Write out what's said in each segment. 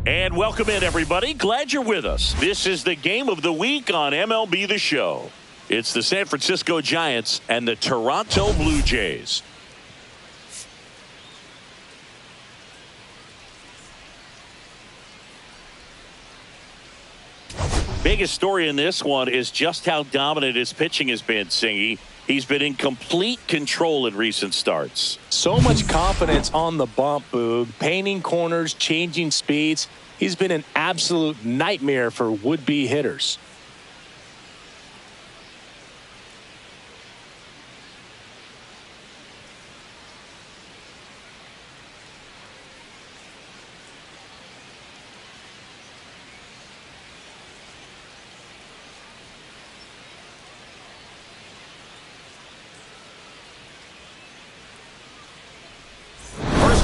And welcome in, everybody. Glad you're with us. This is the game of the week on MLB The Show. It's the San Francisco Giants and the Toronto Blue Jays. Biggest story in this one is just how dominant his pitching has been, Singy. He's been in complete control in recent starts. So much confidence on the bump, Boog. Painting corners, changing speeds. He's been an absolute nightmare for would-be hitters.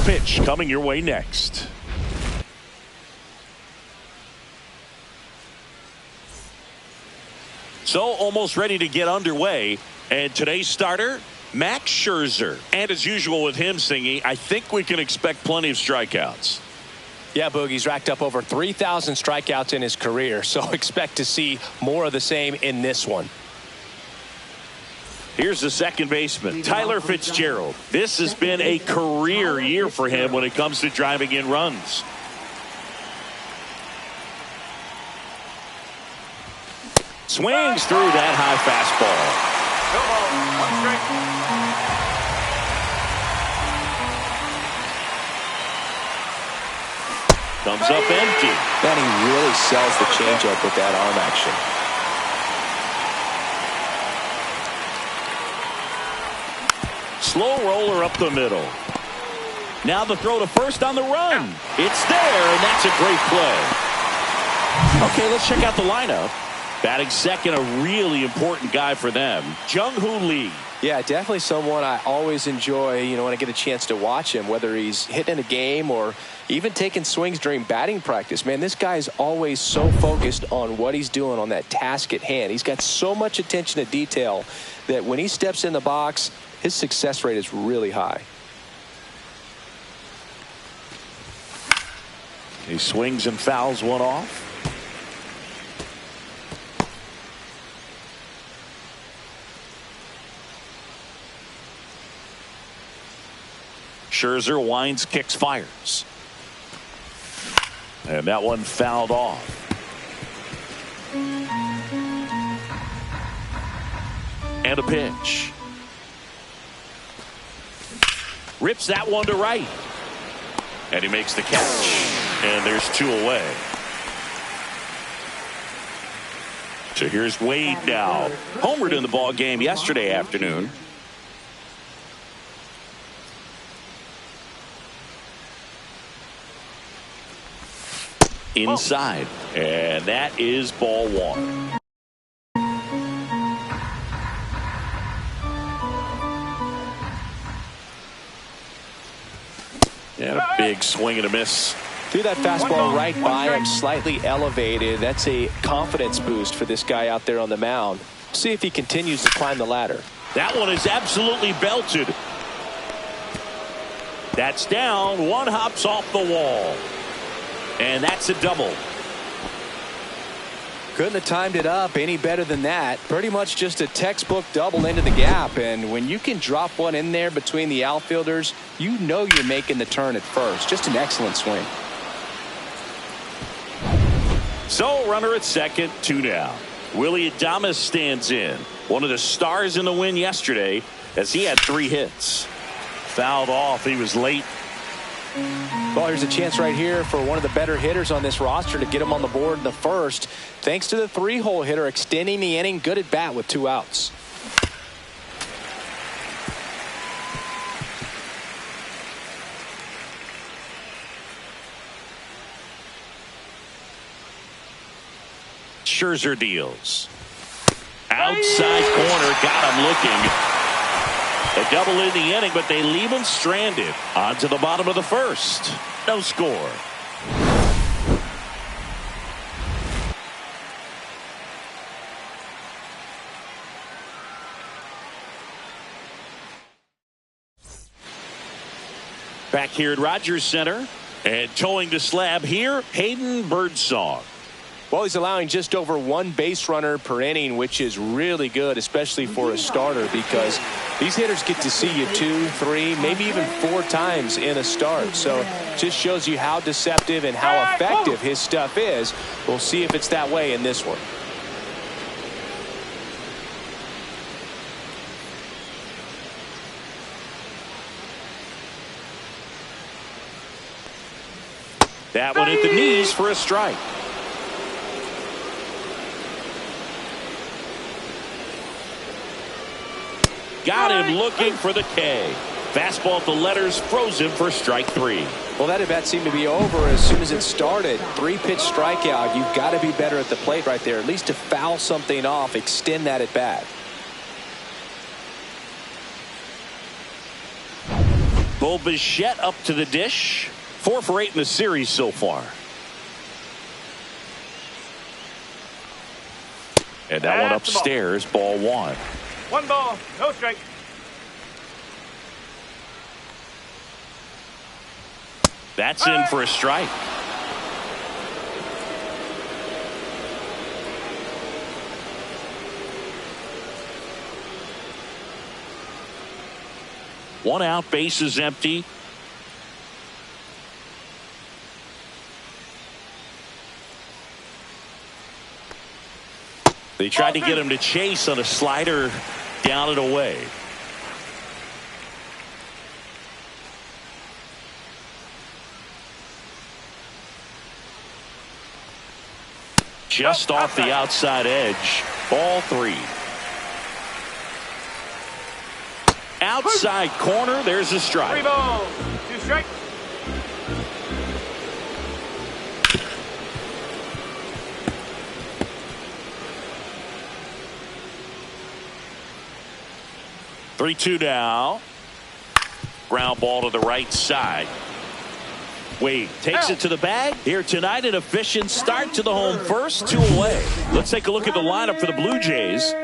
Pitch coming your way next. So almost ready to get underway, and today's starter, Max Scherzer. And as usual with him, Singy, I think we can expect plenty of strikeouts. Yeah, Boogie's racked up over 3,000 strikeouts in his career, so expect to see more of the same in this one. Here's the second baseman, Tyler Fitzgerald. This has been a career year for him when it comes to driving in runs. Swings through that high fastball. Comes up empty. Man, he really sells the changeup with that arm action. Slow roller up the middle. Now the throw to first on the run. It's there, and that's a great play. Okay, let's check out the lineup. Batting second, a really important guy for them, Jung-Hoo Lee. Yeah, definitely someone I always enjoy, when I get a chance to watch him, whether he's hitting a game or even taking swings during batting practice. Man, this guy is always so focused on what he's doing on that task at hand. He's got so much attention to detail that when he steps in the box, his success rate is really high. He swings and fouls one off. Scherzer winds, kicks, fires. And that one fouled off. And a pitch. Rips that one to right. And he makes the catch. And there's two away. So here's Wade now. Homered in the ball game yesterday afternoon. Inside. And that is ball one. And a big swing and a miss. Threw that fastball right by him, slightly elevated. That's a confidence boost for this guy out there on the mound. See if he continues to climb the ladder. That one is absolutely belted. That's down. One hops off the wall. And that's a double. Couldn't have timed it up any better than that. Pretty much just a textbook double into the gap. And when you can drop one in there between the outfielders, you know you're making the turn at first. Just an excellent swing. So runner at second, two down. Willie Adames stands in. One of the stars in the win yesterday as he had 3 hits. Fouled off. He was late. Well, here's a chance right here for one of the better hitters on this roster to get him on the board in the first. Thanks to the 3-hole hitter extending the inning. Good at bat with 2 outs. Scherzer deals. Outside corner, got him looking. A double in the inning, but they leave him stranded. On to the bottom of the first. No score. Back here at Rogers Center, And towing the slab here, Hayden Birdsong. Well, he's allowing just over one base runner per inning, which is really good, especially for a starter, because these hitters get to see you 2, 3, maybe even 4 times in a start. So just shows you how deceptive and how effective his stuff is. We'll see if it's that way in this one. That one at the knees for a strike. Got him looking for the K. Fastball at the letters, froze him for strike 3. Well, that at bat seemed to be over as soon as it started. 3-pitch strikeout. You've got to be better at the plate right there, at least to foul something off, extend that at bat. Bo Bichette up to the dish. 4 for 8 in the series so far. And that one upstairs, ball 1. 1 ball, no strike. That's in for a strike. One out, base is empty. They tried to get him to chase on a slider down and away. Just off the outside edge. Ball 3. Outside corner. There's a strike. 3 balls, 2 strikes. Three-two now. Ground ball to the right side. Wade takes it to the bag here tonight. An efficient start to the home first, 2 away. Let's take a look at the lineup for the Blue Jays.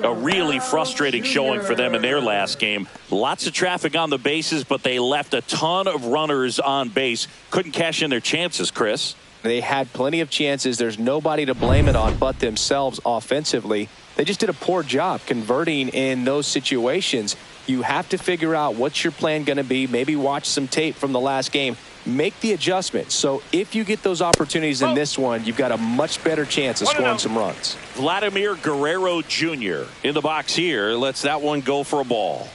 A really frustrating showing for them in their last game. Lots of traffic on the bases, but they left a ton of runners on base. Couldn't cash in their chances, Chris. They had plenty of chances. There's nobody to blame it on but themselves offensively. They just did a poor job converting in those situations. You have to figure out what's your plan going to be. Maybe watch some tape from the last game. Make the adjustment. So if you get those opportunities in this one, you've got a much better chance of scoring some runs. Vladimir Guerrero Jr. in the box here. Lets that one go for a ball.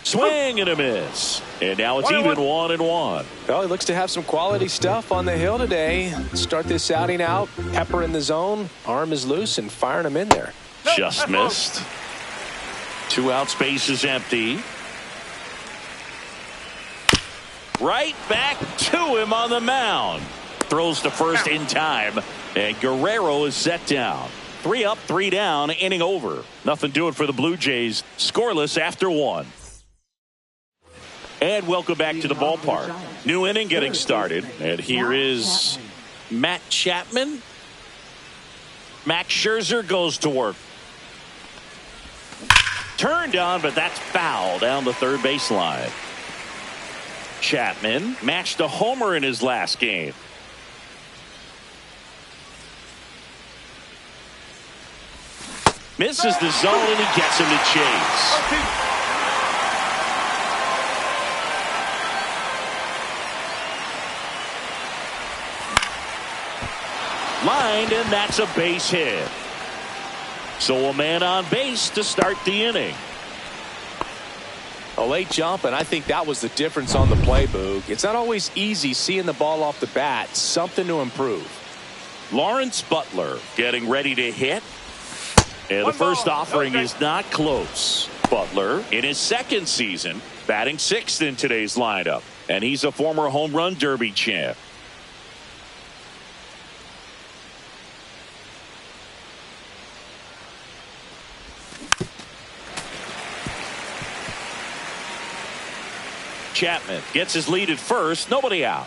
Swing and a miss. And now it's even 1-1. Well, he looks to have some quality stuff on the hill today. Start this outing out. Pepper in the zone. Arm is loose and firing him in there. Just missed. 2 outs, base is empty. Right back to him on the mound. Throws to first in time. And Guerrero is set down. 3 up, 3 down, inning over. Nothing doing for the Blue Jays. Scoreless after 1. And welcome back to the ballpark. New inning getting started. And here is Matt Chapman. Max Scherzer goes to work. Turned on, but that's foul down the third baseline. Chapman matched a homer in his last game. Misses the zone and he gets him to chase. Lined, and that's a base hit. So a man on base to start the inning. A late jump, and I think that was the difference on the play, Boog. It's not always easy seeing the ball off the bat. Something to improve. Lawrence Butler getting ready to hit. And the first offering is not close. Butler in his second season, batting 6th in today's lineup. And he's a former home run derby champ. Chapman gets his lead at first. Nobody out.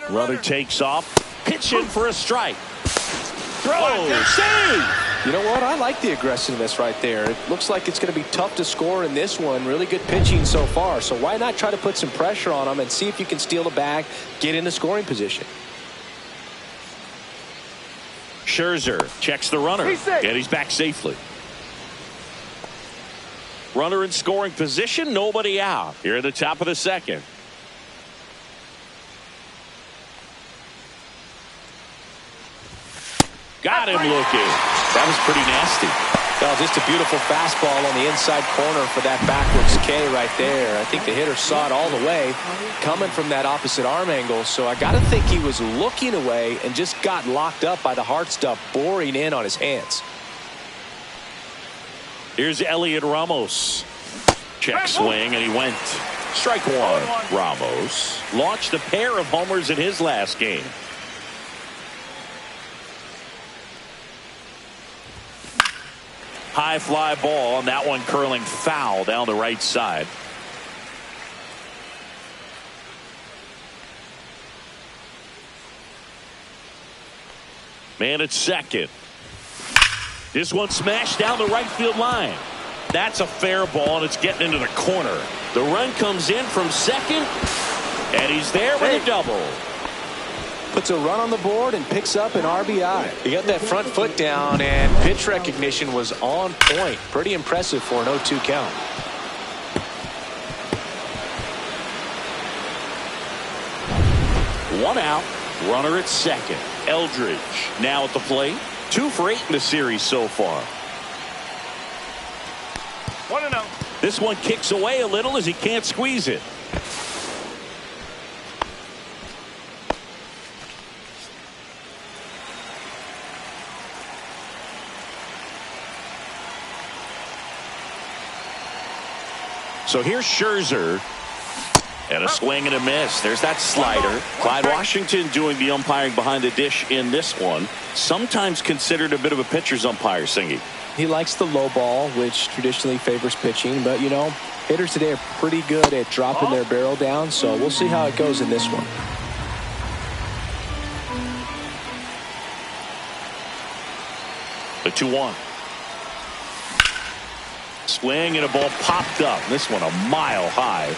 Runner takes off. Pitching for a strike. Throw. Save. You know what? I like the aggressiveness right there. It looks like it's going to be tough to score in this one. Really good pitching so far. So why not try to put some pressure on him and see if you can steal the bag, get in the scoring position. Scherzer checks the runner, and he's back safely. Runner in scoring position, nobody out. Here at the top of the second. Got him looking. That was pretty nasty. Oh, just a beautiful fastball on the inside corner for that backwards K right there. I think the hitter saw it all the way coming from that opposite arm angle. So I got to think he was looking away and just got locked up by the hard stuff boring in on his hands. Here's Elliot Ramos. Check swing, and he went. Strike one. Ramos launched a pair of homers in his last game. High fly ball, and that one curling foul down the right side. Man at second. This one smashed down the right field line. That's a fair ball, and it's getting into the corner. The run comes in from second, and he's there with a double. Puts a run on the board and picks up an RBI. He got that front foot down, and pitch recognition was on point. Pretty impressive for an 0-2 count. One out, runner at second. Eldridge now at the plate. 2 for 8 in the series so far. 1-0. This one kicks away a little as he can't squeeze it. So here's Scherzer. And a swing and a miss. There's that slider. Clyde Washington doing the umpiring behind the dish in this one. Sometimes considered a bit of a pitcher's umpire, Singy. He likes the low ball, which traditionally favors pitching. But, you know, hitters today are pretty good at dropping their barrel down. So we'll see how it goes in this one. The 2-1. Swing and a ball popped up. This one a mile high.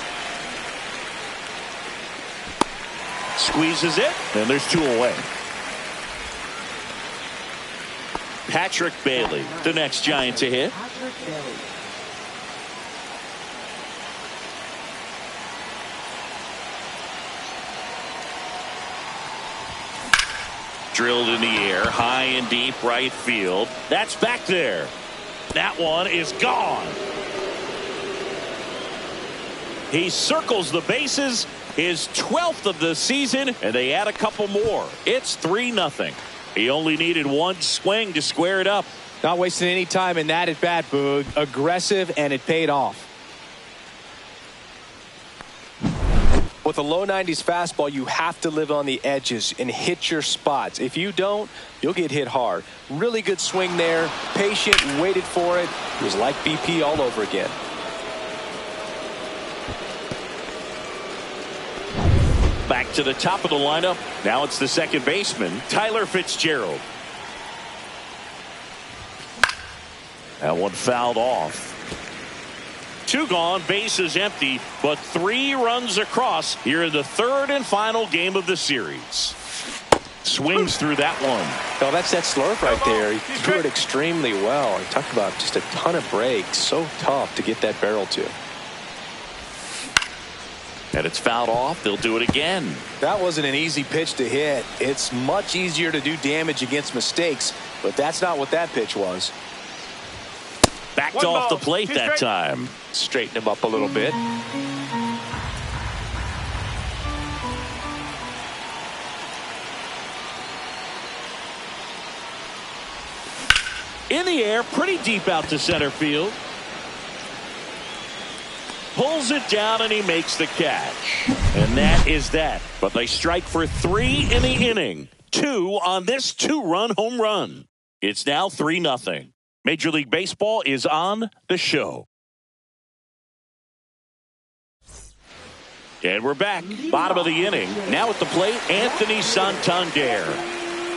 Squeezes it, and there's 2 away. Patrick Bailey, the next Giant to hit. Drilled in the air, high and deep right field. That's back there. That one is gone. He circles the bases, his 12th of the season, and they add a couple more. It's 3-0. He only needed one swing to square it up. Not wasting any time in that at bat, Boog. Aggressive, and it paid off. With a low 90s fastball, you have to live on the edges and hit your spots. If you don't, you'll get hit hard. Really good swing there. Patient, waited for it. It was like BP all over again. Back to the top of the lineup. Now it's the second baseman, Tyler Fitzgerald. That one fouled off. 2 gone, bases empty, but 3 runs across here in the third and final game of the series. Swings through that one. Oh, that's that slurp right there. He threw it extremely well. He talked about just a ton of breaks. So tough to get that barrel to. And it's fouled off. They'll do it again. That wasn't an easy pitch to hit. It's much easier to do damage against mistakes, but that's not what that pitch was. Backed off the plate that time. Straighten him up a little bit. In the air, pretty deep out to center field. Pulls it down and he makes the catch. And that is that. But they strike for 3 in the inning. 2 on this 2-run home run. It's now 3-0. Major League Baseball is on the show. And we're back. Bottom of the inning. Now at the plate, Anthony Santander.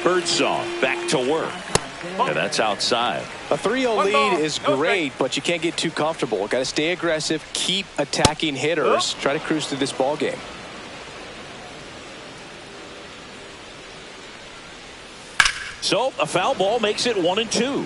Birdsong back to work. And that's outside. A 3-0 lead is great, but you can't get too comfortable. Got to stay aggressive, keep attacking hitters, try to cruise through this ball game. So a foul ball makes it 1-2.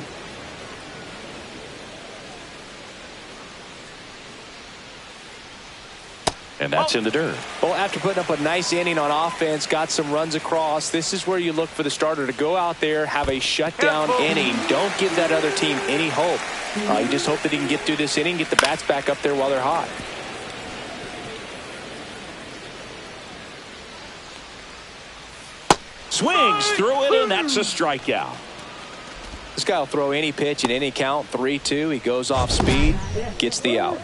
And that's in the dirt. Well, after putting up a nice inning on offense, got some runs across, this is where you look for the starter to go out there, have a shutdown inning. Don't give that other team any hope. You just hope that he can get through this inning, get the bats back up there while they're hot. Swings through it, and that's a strikeout. This guy will throw any pitch in any count. 3-2. He goes off speed, gets the out.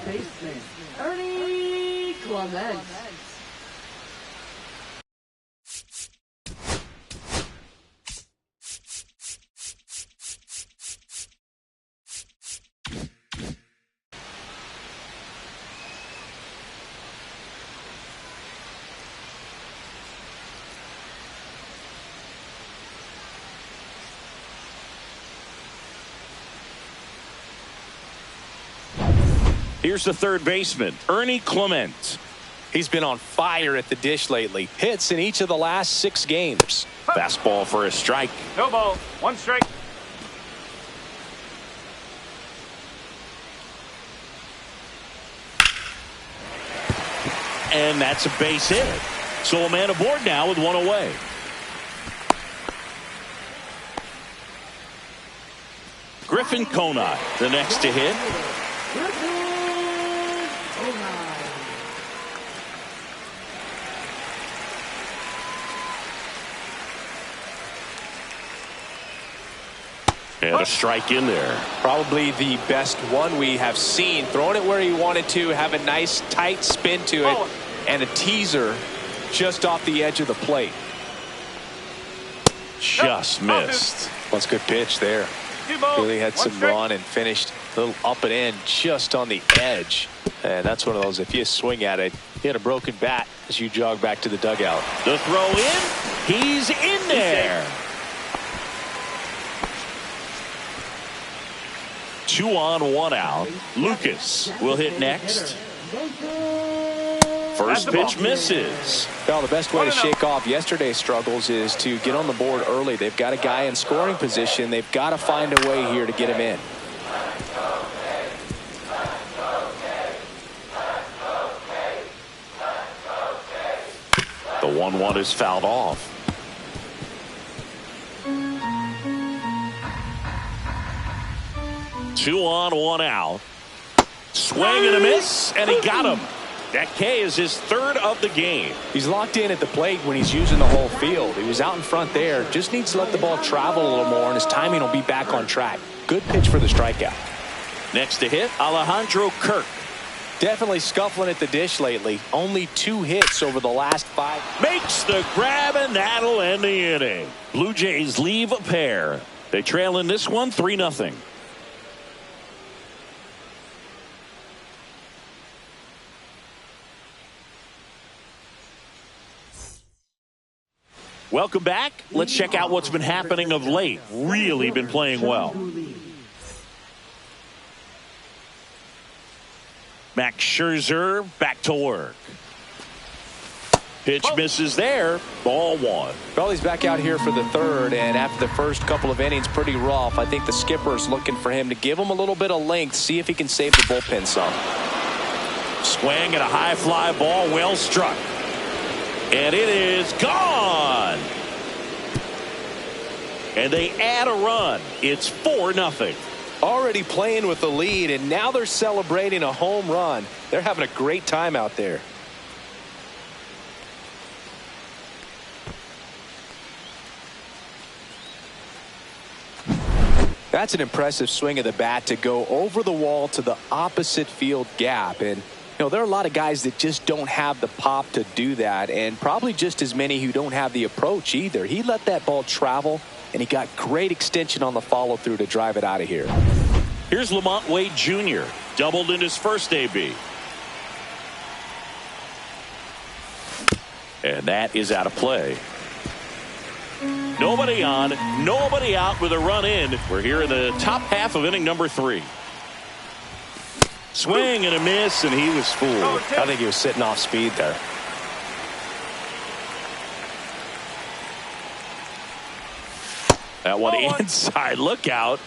Here's the third baseman, Ernie Clement. He's been on fire at the dish lately. Hits in each of the last 6 games. Fastball for a strike. No ball. 1 strike. And that's a base hit. So a man aboard now with 1 away. Griffin Conine, the next to hit. And a strike in there. Probably the best one we have seen. Throwing it where he wanted to, have a nice tight spin to it, and a teaser just off the edge of the plate. Just missed. That's a good pitch there. Really had some run and finished a little up and in just on the edge. And that's one of those, if you swing at it, you had a broken bat as you jog back to the dugout. The throw in. He's in there. 2 on, 1 out. Lucas will hit next. First pitch misses. Well, the best way to shake off yesterday's struggles is to get on the board early. They've got a guy in scoring position. They've got to find a way here to get him in. The 1-1 is fouled off. Two on, 1 out. Swing and a miss, and he got him. That K is his 3rd of the game. He's locked in at the plate when he's using the whole field. He was out in front there. Just needs to let the ball travel a little more, and his timing will be back on track. Good pitch for the strikeout. Next to hit, Alejandro Kirk. Definitely scuffling at the dish lately. Only 2 hits over the last 5. Makes the grab, and that'll end the inning. Blue Jays leave a pair. They trail in this one 3-0. Welcome back. Let's check out what's been happening of late. Really been playing well. Max Scherzer back to work. Pitch misses there. Ball 1. Well, he's back out here for the 3rd, and after the first couple of innings, pretty rough. I think the skipper's looking for him to give him a little bit of length, see if he can save the bullpen some. Swing and a high fly ball, well struck. And it is gone. And they add a run. It's 4-0. Already playing with the lead, and now they're celebrating a home run. They're having a great time out there. That's an impressive swing of the bat to go over the wall to the opposite field gap. And you know, there are a lot of guys that just don't have the pop to do that, and probably just as many who don't have the approach either. He let that ball travel, and he got great extension on the follow through to drive it out of here. Here's Lamont Wade Jr. Doubled in his first AB. And that is out of play. Nobody on, nobody out with a run in. We're here in the top half of inning number 3. Swing and a miss, and he was fooled. I think he was sitting off speed there. That one inside. Look out.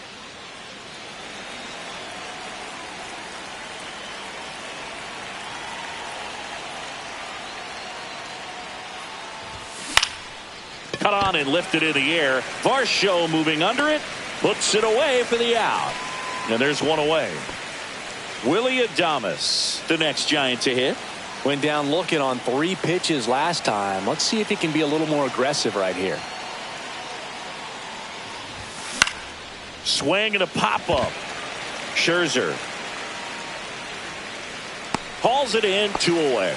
Cut on and lifted in the air. Varsho moving under it. Puts it away for the out. And there's one away. Willie Adames, the next Giant to hit. Went down looking on 3 pitches last time. Let's see if he can be a little more aggressive right here. Swing and a pop-up. Scherzer hauls it in, 2 away.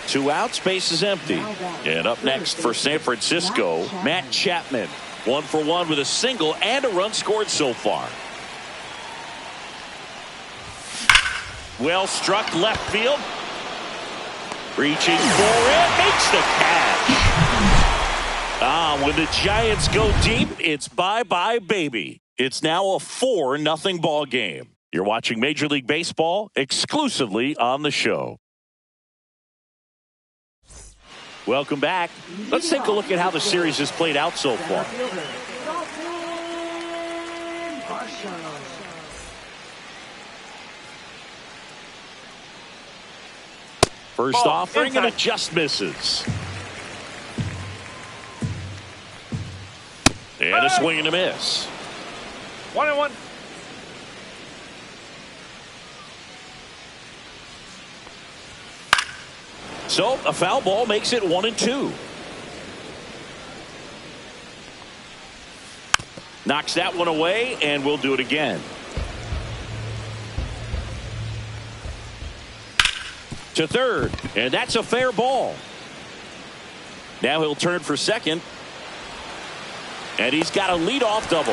2 outs, base is empty. And up next for San Francisco, Matt Chapman. 1 for 1 with a single and a run scored so far. Well struck left field. Reaching for it, makes the catch. When the Giants go deep, it's bye-bye, baby. It's now a 4-0 ball game. You're watching Major League Baseball exclusively on the show. Welcome back. Let's take a look at how the series has played out so far. First offering, and it just misses. And a swing and a miss. 1-1. So a foul ball makes it 1-2. Knocks that one away, and we'll do it again. To third, and that's a fair ball. Now he'll turn for second. And he's got a leadoff double.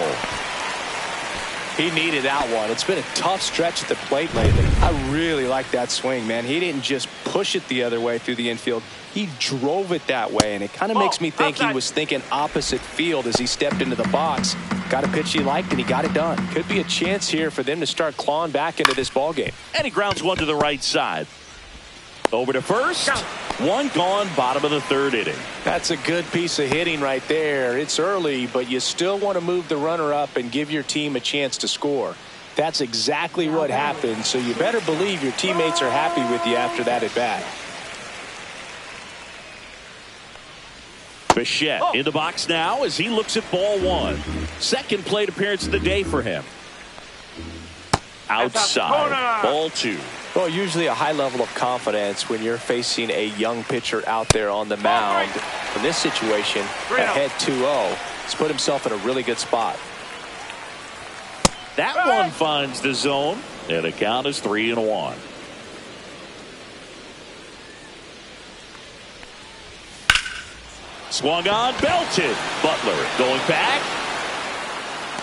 He needed that one. It's been a tough stretch at the plate lately. I really like that swing, man. He didn't just push it the other way through the infield. He drove it that way, and it kind of makes me think he was thinking opposite field as he stepped into the box. Got a pitch he liked, and he got it done. Could be a chance here for them to start clawing back into this ball game. And he grounds one to the right side. Over to first. One gone, bottom of the 3rd inning. That's a good piece of hitting right there. It's early, but you still want to move the runner up and give your team a chance to score. That's exactly what happened, so you better believe your teammates are happy with you after that at bat. Bichette in the box now as he looks at ball 1. Second plate appearance of the day for him. Outside, ball 2. Well, usually a high level of confidence when you're facing a young pitcher out there on the mound. In this situation, ahead 2-0, he's put himself in a really good spot. That one finds the zone, and the count is 3-1. Swung on, belted. Butler going back.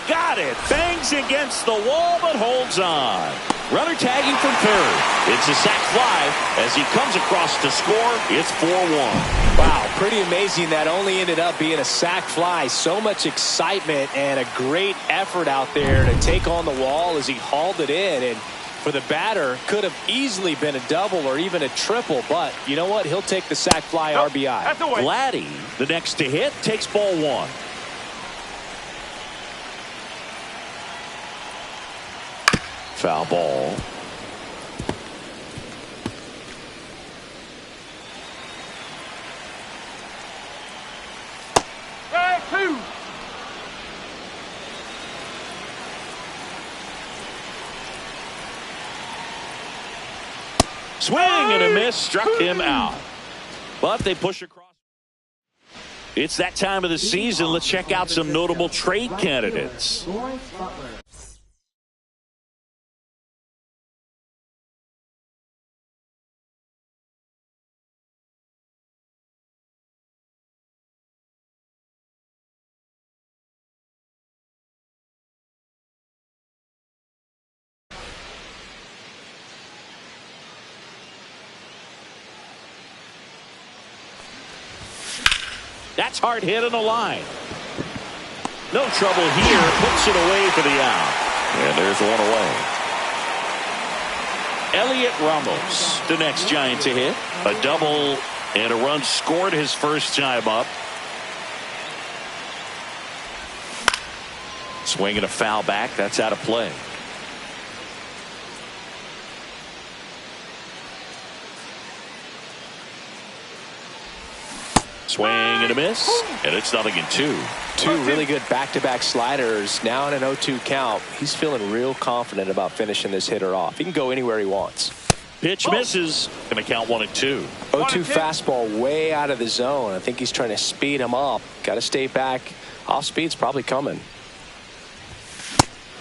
Got it. Bangs against the wall, but holds on. Runner tagging from third. It's a sac fly as he comes across to score. It's 4-1. Wow, pretty amazing that only ended up being a sac fly. So much excitement and a great effort out there to take on the wall as he hauled it in. And for the batter, could have easily been a double or even a triple. But you know what? He'll take the sac fly RBI. Vladdy, the next to hit, takes ball 1. Foul ball. Swing and a miss, struck him out. But they push across. It's that time of the season. Let's check out some notable trade candidates. That's hard hit on the line. No trouble here. Puts it away for the out. And there's one away. Elliot Ramos, the next Giant to hit. A double and a run scored his first time up. Swing and a foul back. That's out of play. Swing and a miss, and it's 0-2. Two really good back-to-back sliders. Now in an 0-2 count. He's feeling real confident about finishing this hitter off. He can go anywhere he wants. Pitch misses. Going to count 1-2. 0-2 fastball way out of the zone. I think he's trying to speed him up. Got to stay back. Off speed's probably coming.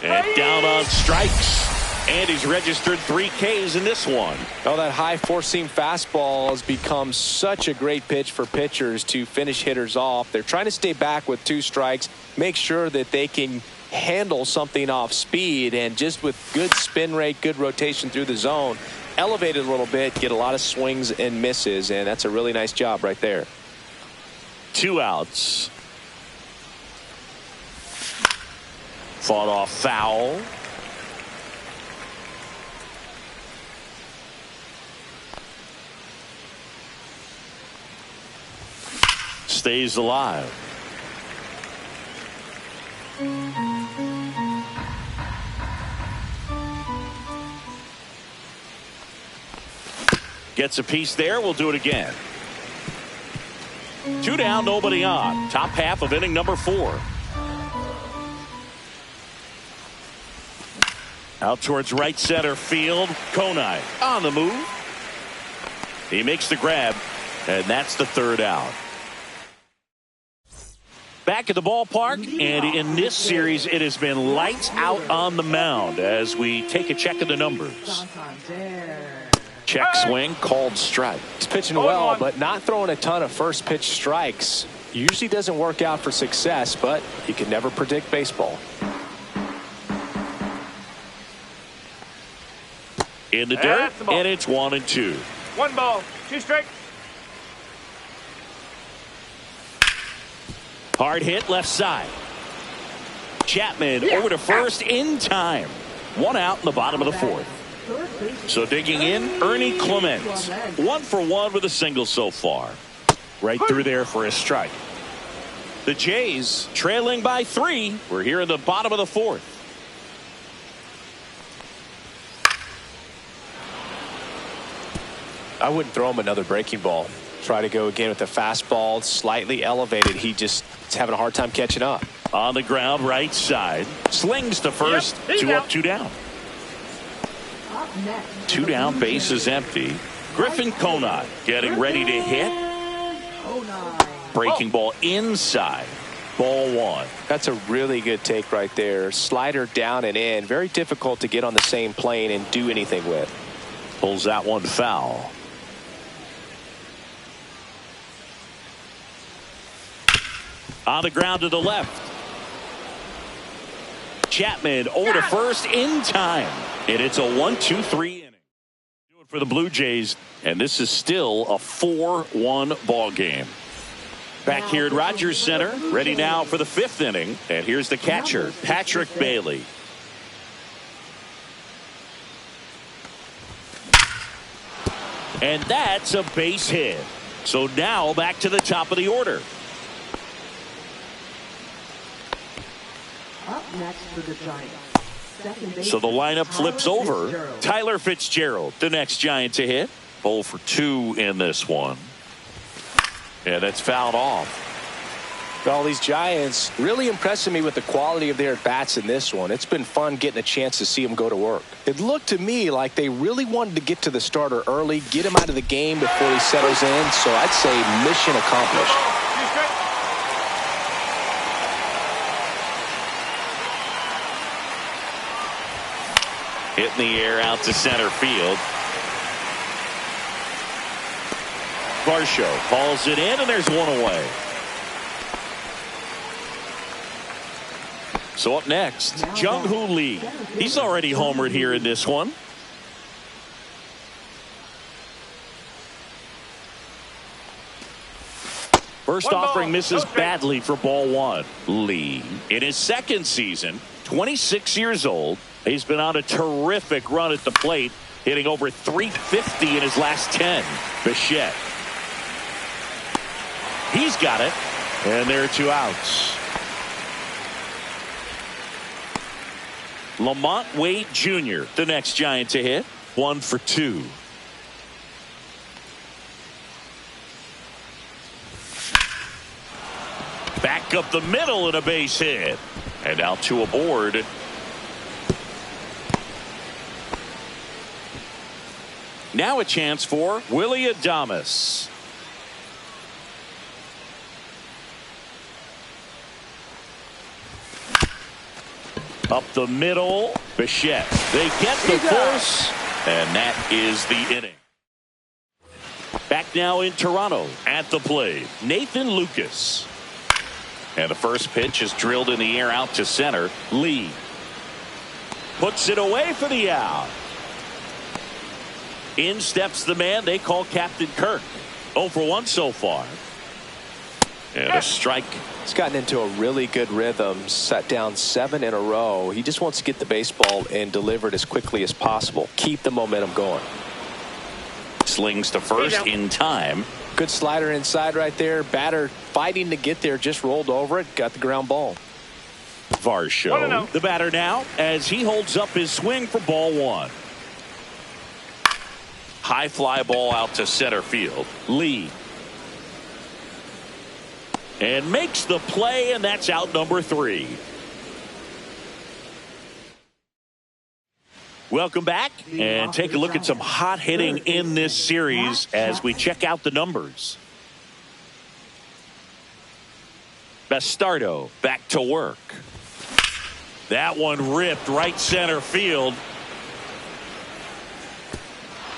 And down on strikes. And he's registered 3 Ks in this one. Oh, that high four-seam fastball has become such a great pitch for pitchers to finish hitters off. They're trying to stay back with 2 strikes, make sure that they can handle something off speed, and just with good spin rate, good rotation through the zone, elevate it a little bit, get a lot of swings and misses, and that's a really nice job right there. 2 outs. Fought off foul. Stays alive. Gets a piece there. We'll do it again. 2 down, nobody on. Top half of inning number 4. Out towards right center field. Konai on the move. He makes the grab, and that's the 3rd out. Back at the ballpark, and in this series it has been lights out on the mound as we take a check of the numbers. Check swing, called strike. He's pitching well, but not throwing a ton of first pitch strikes. Usually doesn't work out for success, but you can never predict baseball. In the dirt, and it's 1-2. 1 ball, 2 strikes. Hard hit left side. Chapman over to first in time. 1 out in the bottom of the 4th. So digging in, Ernie Clement. 1 for 1 with a single so far. Right through there for a strike. The Jays trailing by 3. We're here in the bottom of the 4th. I wouldn't throw him another breaking ball. Try to go again with the fastball, slightly elevated. He just is having a hard time catching up. On the ground, right side. Slings to first. 2 up, 2 down. 2 down, base is empty. Griffin Konai getting ready to hit. Breaking ball inside. Ball 1. That's a really good take right there. Slider down and in. Very difficult to get on the same plane and do anything with. Pulls that one foul. On the ground to the left. Chapman over to first in time. And it's a 1-2-3 inning. Do it for the Blue Jays. And this is still a 4-1 ball game. Back here at Rogers Center. Ready now for the 5th inning. And here's the catcher, Patrick Bailey. And that's a base hit. So now back to the top of the order. Up next for the Giants. So the lineup flips over. Tyler Fitzgerald, the next Giant to hit. 0 for 2 in this one. And that's fouled off. Well, these Giants really impressing me with the quality of their at-bats in this one. It's been fun getting a chance to see them go to work. It looked to me like they really wanted to get to the starter early, get him out of the game before he settles in. So I'd say mission accomplished. Hit in the air out to center field. Varsho calls it in, and there's one away. So up next, Jung-Hoo Lee. He's already homered here in this one. First One offering ball, misses no strike. badly for ball one. Lee, in his second season, 26 years old. He's been on a terrific run at the plate, hitting over 350 in his last 10. Bichette. He's got it. And there are 2 outs. Lamont Wade Jr., the next Giant to hit. 1 for 2. Back up the middle and a base hit. And out to aboard. Now a chance for Willie Adames. Up the middle. Bichette. They get the force. And that is the inning. Back now in Toronto at the plate, Nathan Lucas. And the first pitch is drilled in the air out to center. Lee puts it away for the out. In steps the man they call Captain Kirk. 0 for 1 so far. And a strike. He's gotten into a really good rhythm, set down 7 in a row. He just wants to get the baseball and deliver it as quickly as possible. Keep the momentum going. Slings to first in time. Good slider inside right there. Batter fighting to get there, just rolled over it, got the ground ball. Varsho, the batter now, as he holds up his swing for ball one. High fly ball out to center field. Lee. And makes the play, and that's out number 3. Welcome back, and take a look at some hot hitting in this series as we check out the numbers. Bastardo back to work. That one ripped right center field.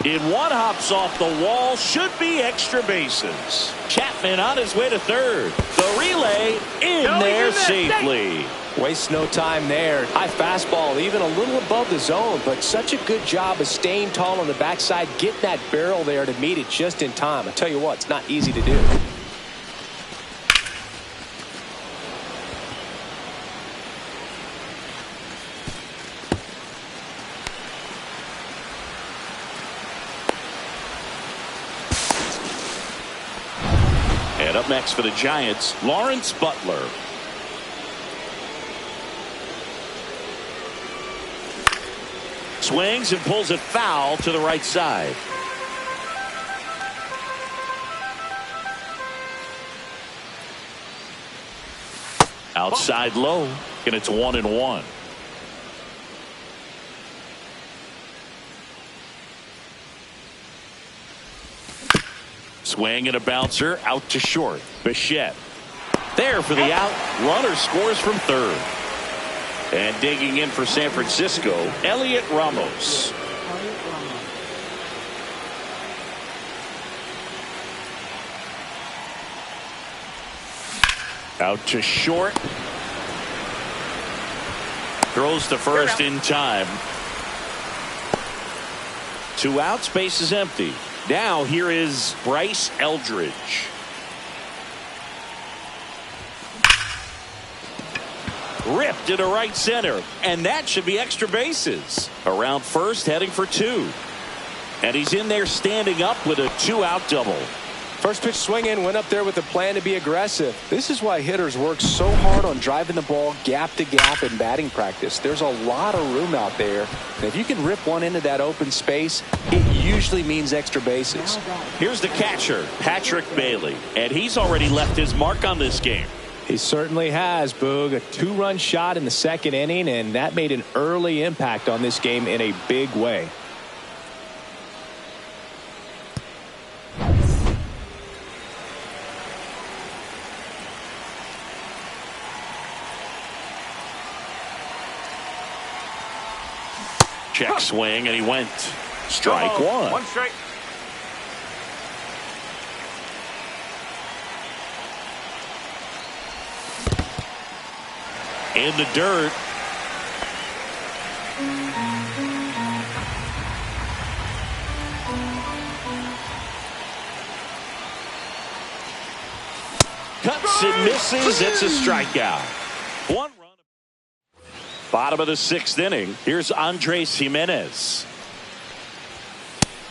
In one, hops off the wall, should be extra bases. Chapman on his way to third. The relay in there safely. Wastes no time there. High fastball, even a little above the zone, but such a good job of staying tall on the backside, getting that barrel there to meet it just in time. I tell you what, it's not easy to do. And up next for the Giants, Lawrence Butler. Swings and pulls it foul to the right side. Outside low, and it's 1-1. Swing and a bouncer out to short. Bichette there for the out. Runner scores from third. And digging in for San Francisco, Elliot Ramos. Out to short. Throws to first in time. 2 outs, base is empty. Now here is Bryce Eldridge. Ripped into right center, and that should be extra bases. Around first, heading for 2. And he's in there standing up with a 2-out double. First pitch swinging, went up there with a plan to be aggressive. This is why hitters work so hard on driving the ball gap to gap in batting practice. There's a lot of room out there. And if you can rip one into that open space, it usually means extra bases. Here's the catcher, Patrick Bailey, and he's already left his mark on this game. He certainly has, Boog. A 2-run shot in the second inning, and that made an early impact on this game in a big way. Check swing, and he went. Strike one. 1 strike. In the dirt. Cuts and misses. It's a strikeout. One run. Bottom of the 6th inning. Here's Andres Jimenez.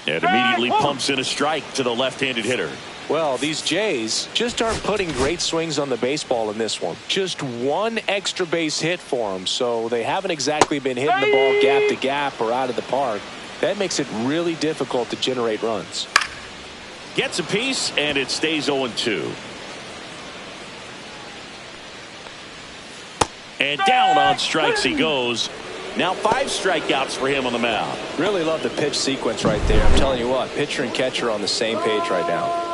And immediately pumps in a strike to the left-handed hitter. Well, these Jays just aren't putting great swings on the baseball in this one. Just one extra base hit for them, so they haven't exactly been hitting the ball gap to gap or out of the park. That makes it really difficult to generate runs. Gets a piece, and it stays 0-2. And down on strikes he goes. Now 5 strikeouts for him on the mound. Really love the pitch sequence right there. I'm telling you what, pitcher and catcher are on the same page right now.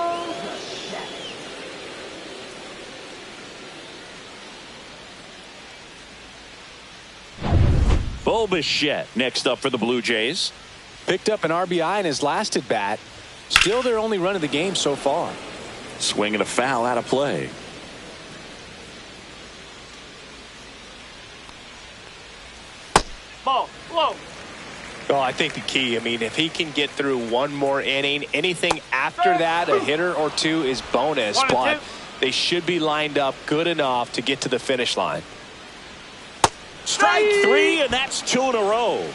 Bo Bichette next up for the Blue Jays. Picked up an RBI in his last at bat. Still their only run of the game so far. Swinging a foul out of play. Ball, low. Well, I think the key, if he can get through one more inning, anything after that, a hitter or two is bonus, but they should be lined up good enough to get to the finish line. Strike 3, and that's 2 in a row.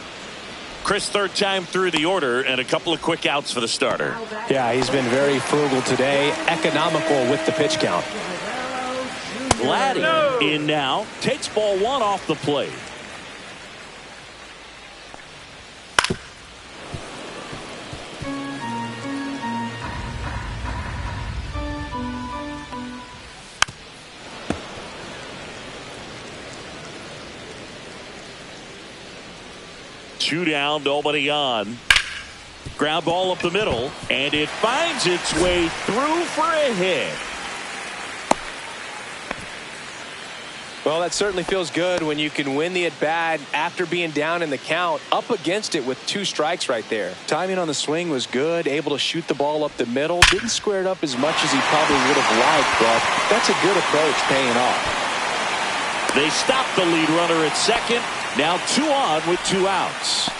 Chris, 3rd time through the order, and a couple of quick outs for the starter. Yeah, he's been very frugal today, economical with the pitch count. Vladdy in now, takes ball 1 off the plate. Two down, nobody on. Ground ball up the middle, and it finds its way through for a hit. Well, that certainly feels good when you can win the at-bat after being down in the count, up against it with 2 strikes right there. Timing on the swing was good, able to shoot the ball up the middle. Didn't square it up as much as he probably would have liked, but that's a good approach paying off. They stop the lead runner at second. Now 2 on with 2 outs.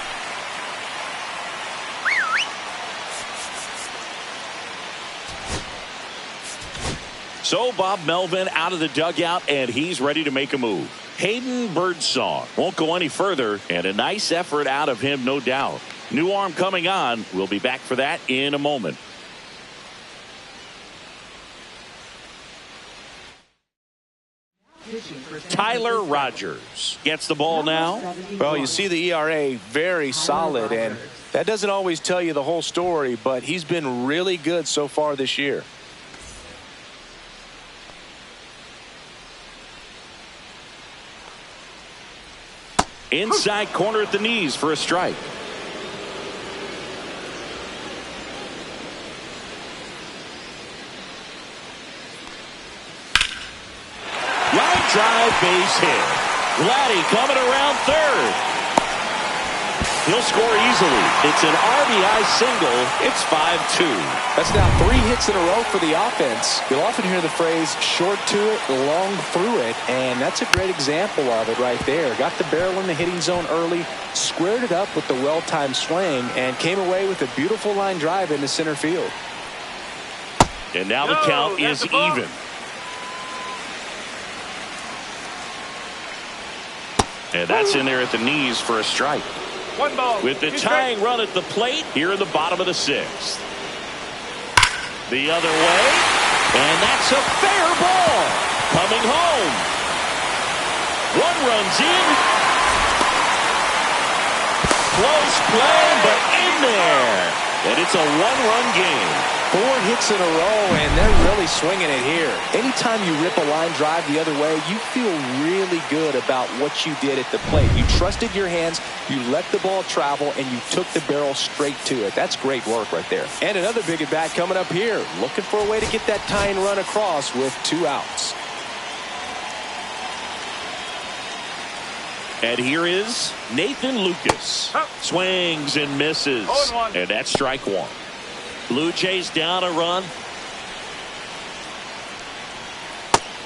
So Bob Melvin out of the dugout, and he's ready to make a move. Hayden Birdsong won't go any further, and a nice effort out of him, no doubt. New arm coming on. We'll be back for that in a moment. Tyler Rogers gets the ball now. Well, you see the ERA very solid, and that doesn't always tell you the whole story, but he's been really good so far this year. Inside corner at the knees for a strike. Line drive, base hit. Vladdy coming around third. He'll score easily. It's an RBI single. It's 5-2. That's now 3 hits in a row for the offense. You'll often hear the phrase short to it, long through it, and that's a great example of it right there. Got the barrel in the hitting zone early, squared it up with the well-timed swing, and came away with a beautiful line drive into center field. And now the count is even. And that's in there at the knees for a strike. 1 ball. With the tying run at the plate here in the bottom of the 6th. The other way, and that's a fair ball. Coming home. 1 run's in. Close play, but in there. And it's a 1-run game. 4 hits in a row, and they're really swinging it here. Anytime you rip a line drive the other way, you feel really good about what you did at the plate. You trusted your hands, you let the ball travel, and you took the barrel straight to it. That's great work right there. And another big at-bat coming up here. Looking for a way to get that tying run across with 2 outs. And here is Nathan Lucas. Swings and misses. And that's strike 1. Blue Jays down a run.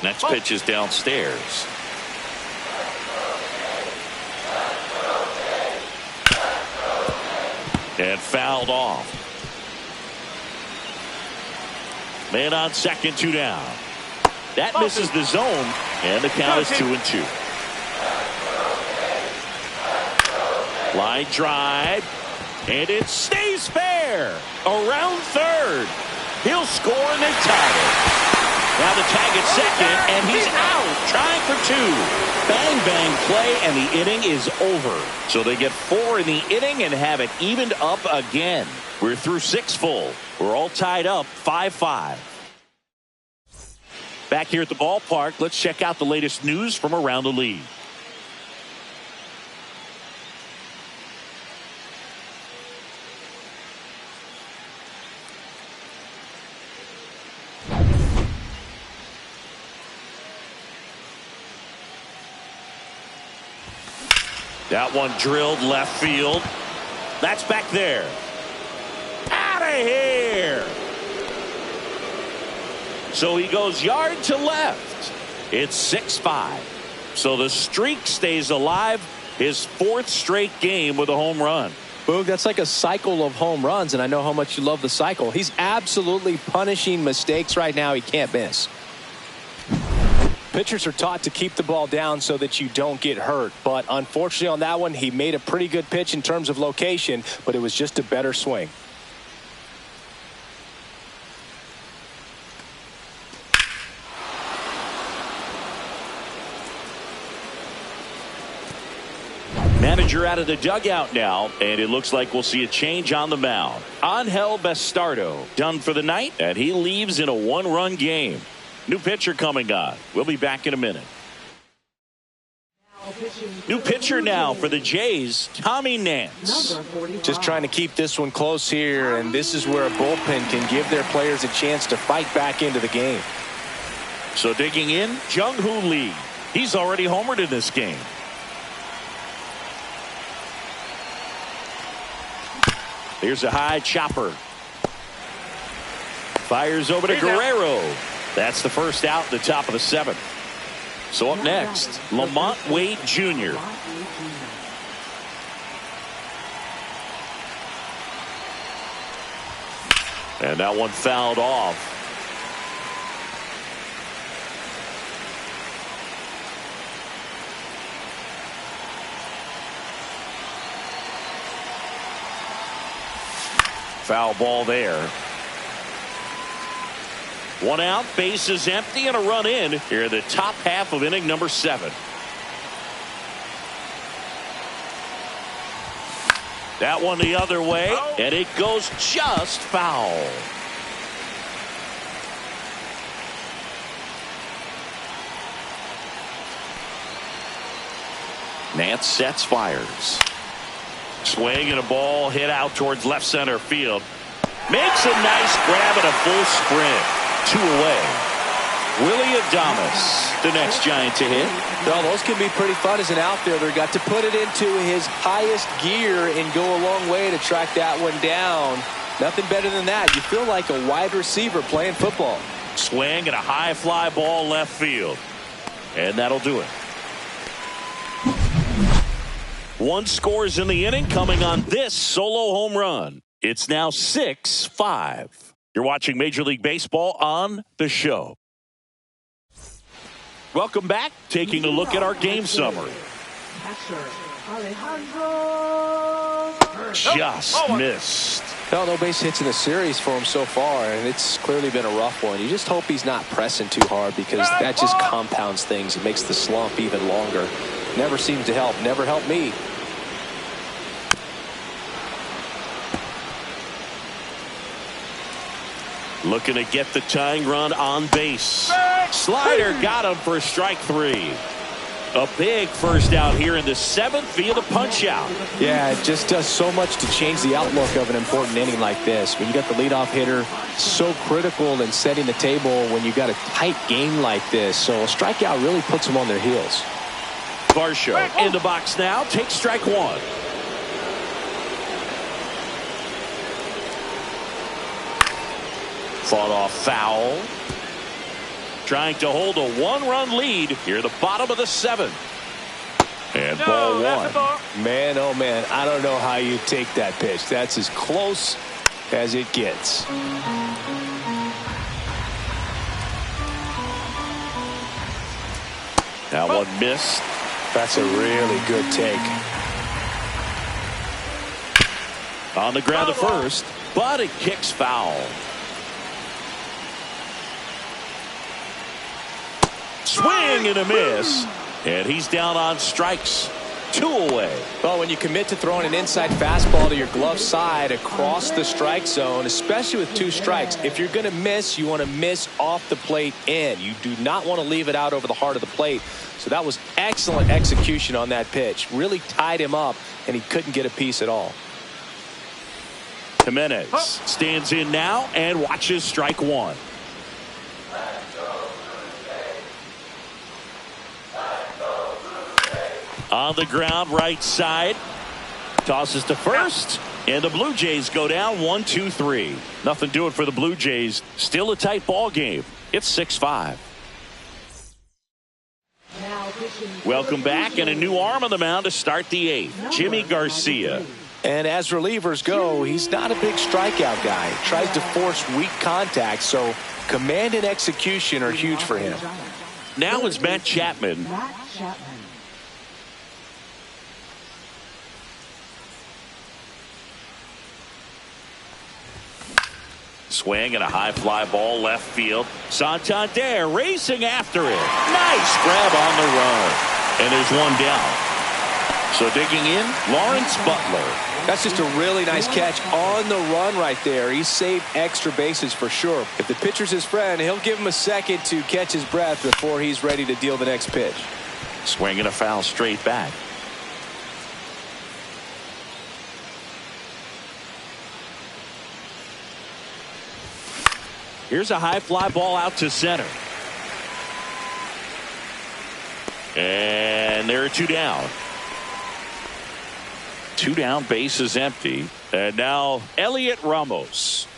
Next pitch is downstairs. And fouled off. Man on second, 2 down. That misses the zone, and the count is 2-2. Line drive, and it stays fair. Around third. He'll score, and they tie it. Now the tag at second, and he's out, trying for two. Bang, bang play, and the inning is over. So they get 4 in the inning and have it evened up again. We're through 6 full. We're all tied up 5-5. Back here at the ballpark, let's check out the latest news from around the league. That one drilled left field. That's back there. Out of here. So he goes yard to left. It's 6-5. So the streak stays alive. His 4th straight game with a home run. Boog, that's like a cycle of home runs, and I know how much you love the cycle. He's absolutely punishing mistakes right now he can't miss. Pitchers are taught to keep the ball down so that you don't get hurt. But unfortunately on that one, he made a pretty good pitch in terms of location, but it was just a better swing. Manager out of the dugout now, and it looks like we'll see a change on the mound. Angel Bastardo done for the night, and he leaves in a 1-run game. New pitcher coming on. We'll be back in a minute. New pitcher now for the Jays, Tommy Nance. Just trying to keep this one close here, and this is where a bullpen can give their players a chance to fight back into the game. So digging in, Jung-Hoo Lee. He's already homered in this game. Here's a high chopper. Fires over to Guerrero. That's the first out, the top of the 7th. So up next, Lamont Wade Jr. And that one fouled off. Foul ball there. 1 out, base is empty, and a run in here in the top half of inning number 7. That one the other way, and it goes just foul. Nance sets, fires. Swing and a ball hit out towards left center field. Makes a nice grab and a full sprint. 2 away. Willie Adames, the next Giant to hit. Well, those can be pretty fun as an outfielder. Got to put it into his highest gear and go a long way to track that one down. Nothing better than that. You feel like a wide receiver playing football. Swing and a high fly ball left field. And that'll do it. 1 scores in the inning coming on this solo home run. It's now 6-5. You're watching Major League Baseball on the show. Welcome back. Taking a look at our game summary. Just missed. No base hits in the series for him so far, and it's clearly been a rough one. You just hope he's not pressing too hard, because that just compounds things. It makes the slump even longer. Never seems to help. Never helped me. Looking to get the tying run on base. Slider got him for strike 3. A big first out here in the 7th via the punch out. Yeah, it just does so much to change the outlook of an important inning like this. When you got the leadoff hitter, so critical in setting the table when you got a tight game like this. So a strikeout really puts them on their heels. Varsho in the box now, takes strike 1. Fought off foul. Trying to hold a 1-run lead here at the bottom of the 7th. And ball 1. Man, oh man, I don't know how you take that pitch. That's as close as it gets. That one missed. That's a really good take. On the ground to first, but it kicks foul. Swing and a miss. And he's down on strikes. 2 away. Well, when you commit to throwing an inside fastball to your glove side across the strike zone, especially with 2 strikes, if you're going to miss, you want to miss off the plate in. You do not want to leave it out over the heart of the plate. So that was excellent execution on that pitch. Really tied him up, and he couldn't get a piece at all. Jimenez stands in now and watches strike 1. On the ground, right side. Tosses to first. And the Blue Jays go down 1-2-3. Nothing doing for the Blue Jays. Still a tight ball game. It's 6-5. Welcome back, and a new arm on the mound to start the 8th. Jimmy Garcia. And as relievers go, he's not a big strikeout guy. He tries to force weak contact, so command and execution are huge for him. Now it's Matt Chapman. Swing and a high fly ball left field. Santander racing after it. Nice grab on the run. And there's one down. So digging in, Lawrence Butler. That's just a really nice catch on the run right there. He saved extra bases for sure. If the pitcher's his friend, he'll give him a second to catch his breath before he's ready to deal the next pitch. Swing and a foul straight back. Here's a high fly ball out to center. And there are 2 down. 2 down, base is empty. And now Elliot Ramos.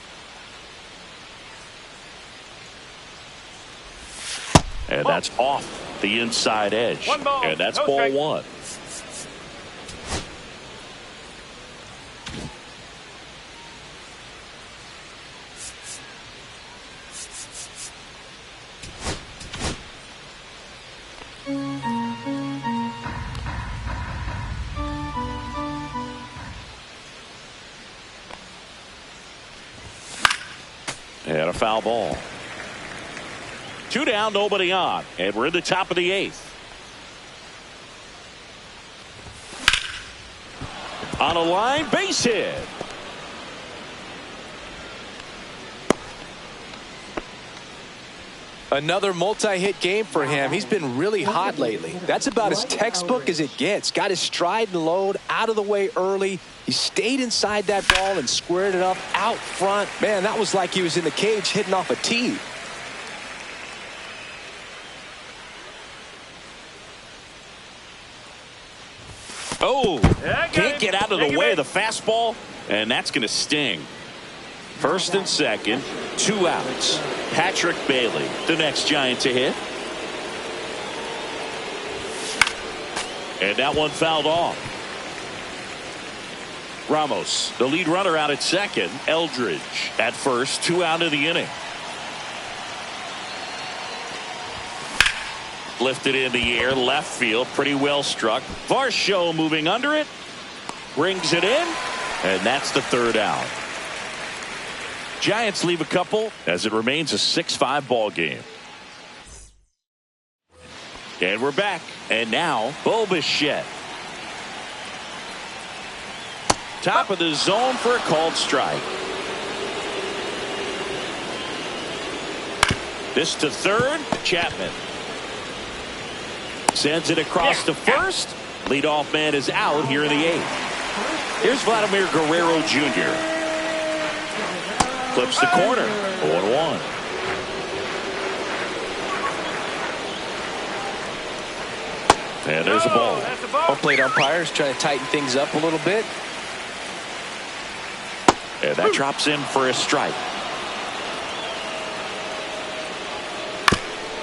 And that's off the inside edge. And that's ball 1. And a foul ball. 2 down, nobody on. And we're in the top of the 8th. On a line, base hit. Another multi-hit game for him. He's been really hot lately. That's about as textbook as it gets. Got his stride and load out of the way early. He stayed inside that ball and squared it up out front. Man, that was like he was in the cage hitting off a tee. Oh, can't get out of the way of the fastball, and that's going to sting. First and second, 2 outs. Patrick Bailey, the next Giant to hit. And that one fouled off. Ramos, the lead runner, out at second. Eldridge at first, 2 out of the inning. Lifted in the air, left field, pretty well struck. Varsho moving under it, brings it in, and that's the 3rd out. Giants leave a couple as it remains a 6-5 ball game. And we're back. And now Bo Bichette. Top of the zone for a called strike. This to third. Chapman sends it across to first. Leadoff man is out here in the 8th. Here's Vladimir Guerrero Jr. Clips the corner. 0-1. And there's a ball. Home plate umpires trying to tighten things up a little bit. And that drops in for a strike.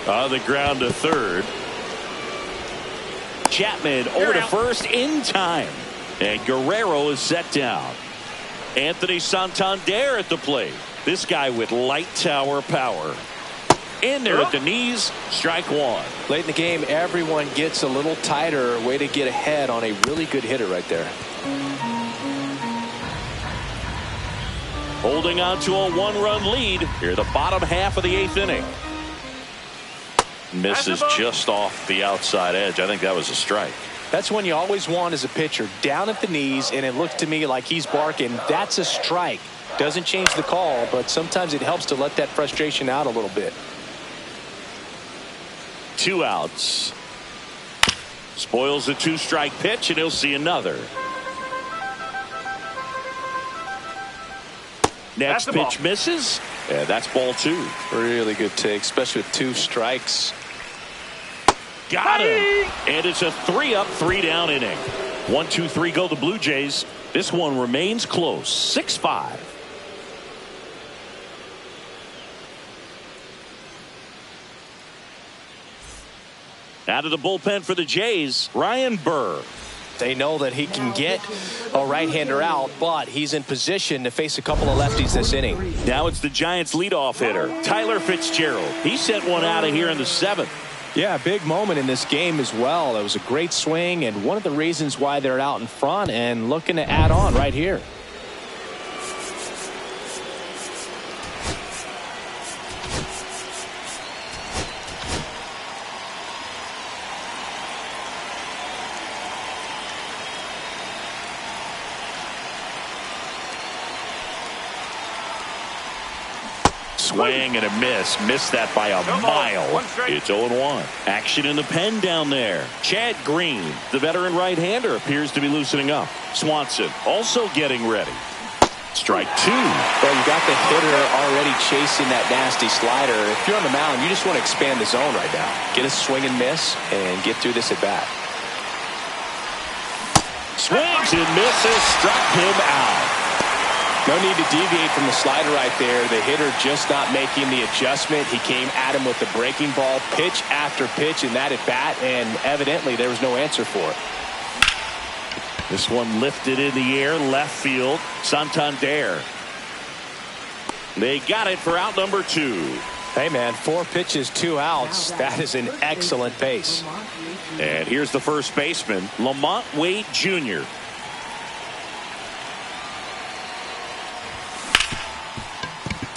On the ground to third. Chapman over to first in time. And Guerrero is set down. Anthony Santander at the plate. This guy with light tower power. In there at the knees, strike one. Late in the game, everyone gets a little tighter. Way to get ahead on a really good hitter right there. Holding on to a one-run lead here, the bottom half of the 8th inning. Misses just off the outside edge. I think that was a strike. That's one you always want as a pitcher, down at the knees, and it looks to me like he's barking. That's a strike. Doesn't change the call, but sometimes it helps to let that frustration out a little bit. 2 outs. Spoils the 2-strike pitch, and he'll see another. Next pitch misses. Yeah, that's ball 2. Really good take, especially with 2 strikes. Got him. And it's a 3-up, 3-down inning. 1, 2, 3 go the Blue Jays. This one remains close. 6-5. Out of the bullpen for the Jays, Ryan Burr. They know that he can get a right-hander out, but he's in position to face a couple of lefties this inning. Now it's the Giants' leadoff hitter, Tyler Fitzgerald. He sent one out of here in the 7th. Yeah, big moment in this game as well. It was a great swing, and one of the reasons why they're out in front and looking to add on right here. Swing and a miss. Missed that by a mile. It's 0-1. Action in the pen down there. Chad Green, the veteran right-hander, appears to be loosening up. Swanson also getting ready. Strike 2. Well, you got the hitter already chasing that nasty slider. If you're on the mound, you just want to expand the zone right now. Get a swing and miss and get through this at bat. Swings and misses. Struck him out. No need to deviate from the slider right there. The hitter just not making the adjustment. He came at him with the breaking ball, pitch after pitch in that at bat, and evidently there was no answer for it. This one lifted in the air, left field. Santander. They got it for out number 2. Hey man, 4 pitches, 2 outs. That is an excellent pace. And here's the first baseman, Lamont Wade Jr.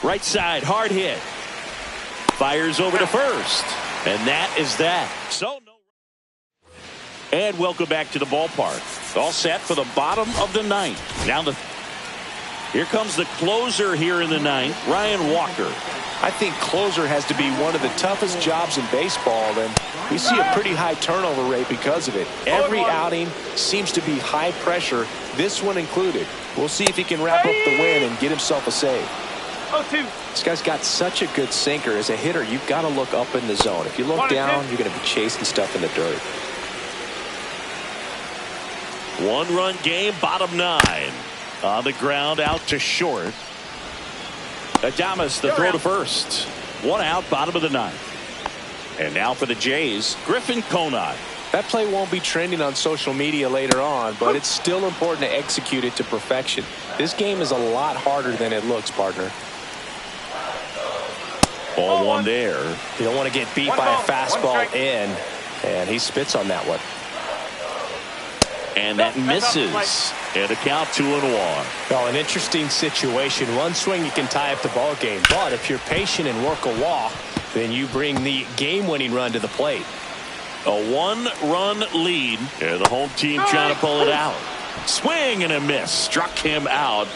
Right side, hard hit. Fires over to first. And that is that. So no. And welcome back to the ballpark. All set for the bottom of the 9th. Now here comes the closer here in the 9th, Ryan Walker. I think closer has to be one of the toughest jobs in baseball, and we see a pretty high turnover rate because of it. Every outing seems to be high pressure, this one included. We'll see if he can wrap up the win and get himself a save. This guy's got such a good sinker. As a hitter, you've got to look up in the zone. If you look down, you're going to be chasing stuff in the dirt. 1-run game, bottom 9. On the ground, out to short. Adames, the throw to first. 1 out, bottom of the 9th. And now for the Jays, Griffin Conine. That play won't be trending on social media later on, but it's still important to execute it to perfection. This game is a lot harder than it looks, partner. Ball 1 there. You don't want to get beat by a fastball in, and he spits on that one. And that misses. And a count 2-1. Well, an interesting situation. One swing you can tie up the ball game, but if you're patient and work a walk, then you bring the game-winning run to the plate. A 1-run lead. And the home team trying to pull it out. Swing and a miss. Struck him out.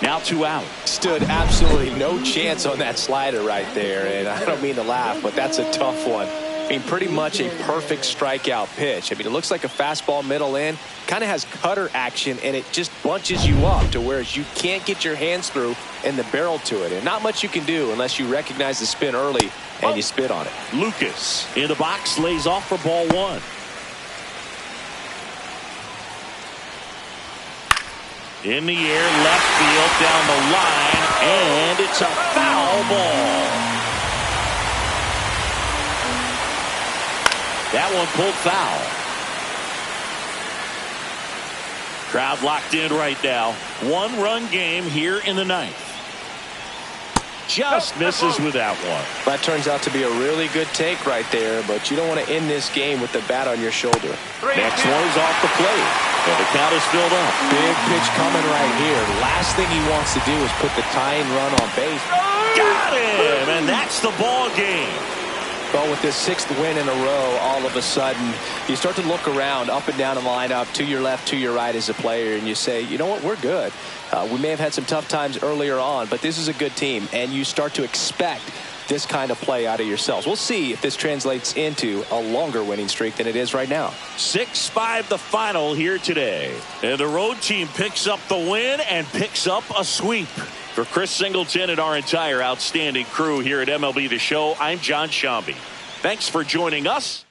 Now 2 out. Stood absolutely no chance on that slider right there. And I don't mean to laugh, but that's a tough one. I mean, pretty much a perfect strikeout pitch. I mean, it looks like a fastball middle in. Kind of has cutter action, and it just bunches you up to where you can't get your hands through and the barrel to it. And not much you can do unless you recognize the spin early and you spit on it. Lucas in the box, lays off for ball 1. In the air, left field, down the line, and it's a foul ball. That one pulled foul. Crowd locked in right now. 1-run game here in the 9th. Just misses with that one. That turns out to be a really good take right there, but you don't want to end this game with the bat on your shoulder. Next one is off the plate. And the count is filled up. Big pitch coming right here. Last thing he wants to do is put the tying run on base. Got him! And that's the ball game. Well, with this 6th win in a row, all of a sudden, you start to look around up and down the lineup, to your left, to your right as a player, and you say, you know what, we're good. We may have had some tough times earlier on, but this is a good team, and you start to expect this kind of play out of yourselves. We'll see if this translates into a longer winning streak than it is right now. 6-5 the final here today. And the road team picks up the win and picks up a sweep. For Chris Singleton and our entire outstanding crew here at MLB The Show, I'm John Shambi. Thanks for joining us.